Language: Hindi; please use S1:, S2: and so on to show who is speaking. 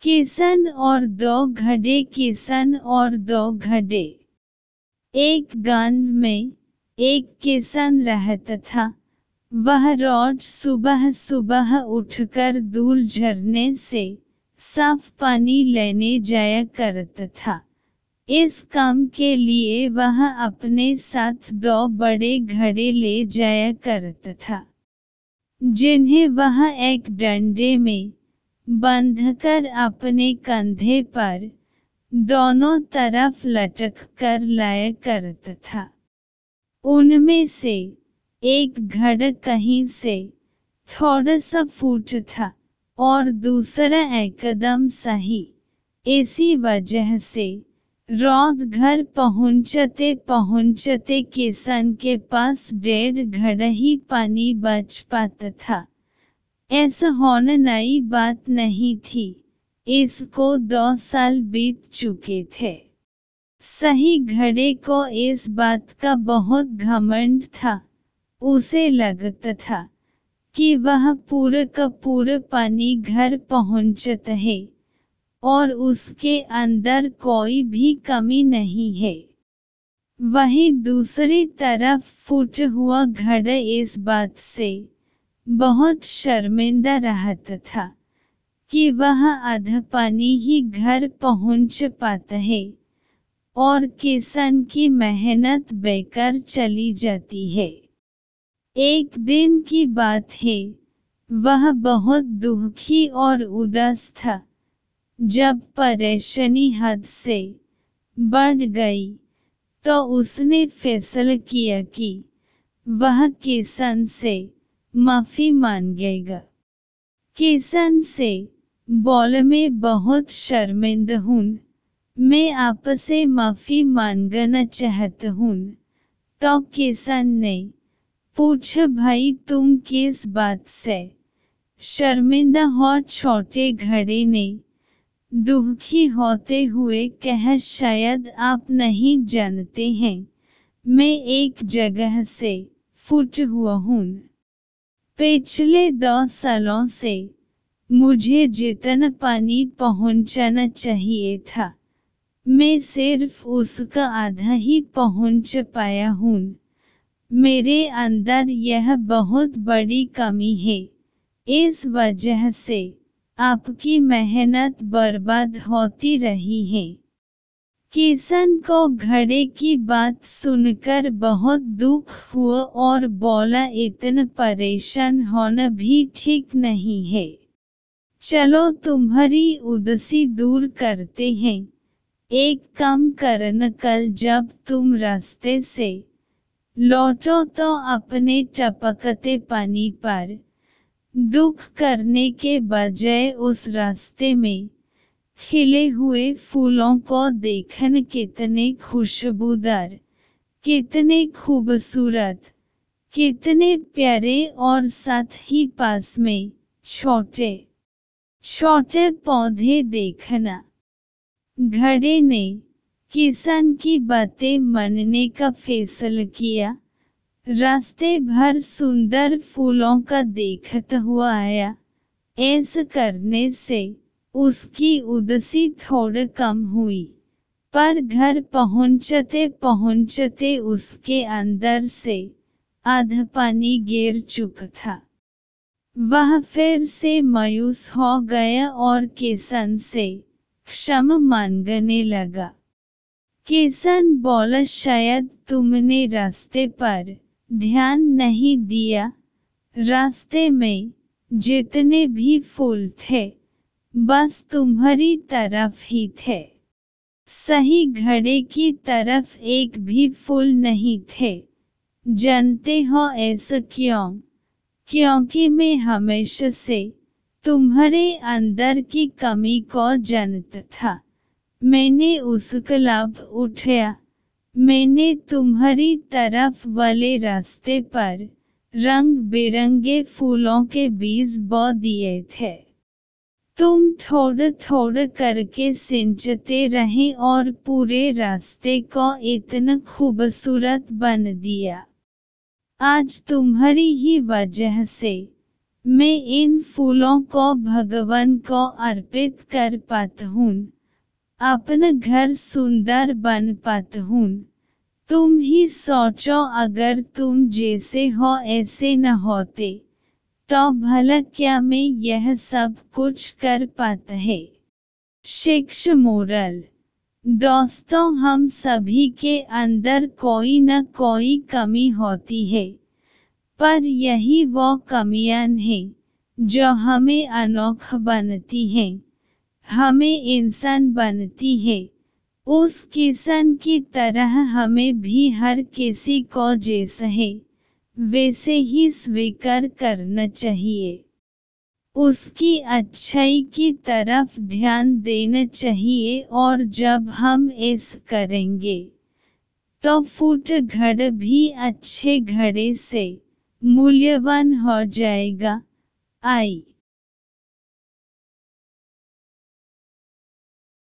S1: किसन और 2 घड़े। किसन और 2 घड़े। एक गांव में एक किसान रहता था। वह रोज सुबह सुबह उठकर दूर झरने से साफ पानी लेने जाया करता था। इस काम के लिए वह अपने साथ 2 बड़े घड़े ले जाया करता था, जिन्हें वह एक डंडे में बांधकर अपने कंधे पर दोनों तरफ लटक कर लाया करता था। उनमें से एक घड़ा कहीं से थोड़ा सा फूटा था और दूसरा एकदम सही। इसी वजह से रोज घर पहुंचते पहुंचते किसान के पास 1.5 घड़ा ही पानी बच पाता था। ऐसा होना नई बात नहीं थी। इसको 2 साल बीत चुके थे। सही घड़े को इस बात का बहुत घमंड था। उसे लगता था कि वह पूरा का पूरा पानी घर पहुंचता है और उसके अंदर कोई भी कमी नहीं है। वहीं दूसरी तरफ फूटा हुआ घड़ा इस बात से बहुत शर्मिंदा रहता था कि वह आधा पानी ही घर पहुंच पाता है और किसान की मेहनत बेकार चली जाती है। एक दिन की बात है, वह बहुत दुखी और उदास था। जब परेशानी हद से बढ़ गई तो उसने फैसला किया कि वह किसान से माफी मांगेगा। किसान से बोला, मैं बहुत शर्मिंदा हूँ, मैं आपसे माफी मांगना चाहता हूँ। तो किसान ने पूछा, भाई तुम किस बात से शर्मिंदा हो? छोटे घड़े ने दुखी होते हुए कहा, शायद आप नहीं जानते हैं, मैं एक जगह से फूटा हुआ हूँ। पिछले 2 सालों से मुझे जितना पानी पहुंचाना चाहिए था, मैं सिर्फ उसका आधा ही पहुंच पाया हूँ। मेरे अंदर यह बहुत बड़ी कमी है। इस वजह से आपकी मेहनत बर्बाद होती रही है। किसान को घड़े की बात सुनकर बहुत दुख हुआ और बोला, इतना परेशान होना भी ठीक नहीं है। चलो तुम्हारी उदासी दूर करते हैं। एक काम करना, कल जब तुम रास्ते से लौटो तो अपने टपकते पानी पर दुख करने के बजाय उस रास्ते में खिले हुए फूलों को देखना। कितने खुशबूदार, कितने खूबसूरत, कितने प्यारे, और साथ ही पास में छोटे छोटे पौधे देखना। घड़े ने किसान की बातें मानने का फैसला किया। रास्ते भर सुंदर फूलों का देखता हुआ आया। ऐसा करने से उसकी उदासी थोड़ा कम हुई, पर घर पहुंचते पहुंचते उसके अंदर से आधा पानी गिर चुका था। वह फिर से मायूस हो गया और किसान से क्षमा मांगने लगा। किसान बोला, शायद तुमने रास्ते पर ध्यान नहीं दिया। रास्ते में जितने भी फूल थे बस तुम्हारी तरफ ही थे। सही घड़े की तरफ एक भी फूल नहीं थे। जानते हो ऐसा क्यों? क्योंकि मैं हमेशा से तुम्हारे अंदर की कमी को जानता था। मैंने उसका लाभ उठाया। मैंने तुम्हारी तरफ वाले रास्ते पर रंग बिरंगे फूलों के बीज बो दिए थे। तुम थोड़ा थोड़ा करके सिंचते रहे और पूरे रास्ते को इतना खूबसूरत बना दिया। आज तुम्हारी ही वजह से मैं इन फूलों को भगवान को अर्पित कर पाता हूँ, अपना घर सुंदर बन पाता हूँ। तुम ही सोचो, अगर तुम जैसे हो ऐसे न होते तो भला क्या मैं यह सब कुछ कर पाता है। शिक्षा मोरल। दोस्तों, हम सभी के अंदर कोई न कोई कमी होती है, पर यही वो कमियां हैं जो हमें अनोखा बनती हैं, हमें इंसान बनती है। उस किसान की तरह हमें भी हर किसी को जैसा है वैसे ही स्वीकार करना चाहिए। उसकी अच्छाई की तरफ ध्यान देना चाहिए, और जब हम ऐसा करेंगे तो फूटा घड़ा भी अच्छे घड़े से मूल्यवान हो जाएगा। आई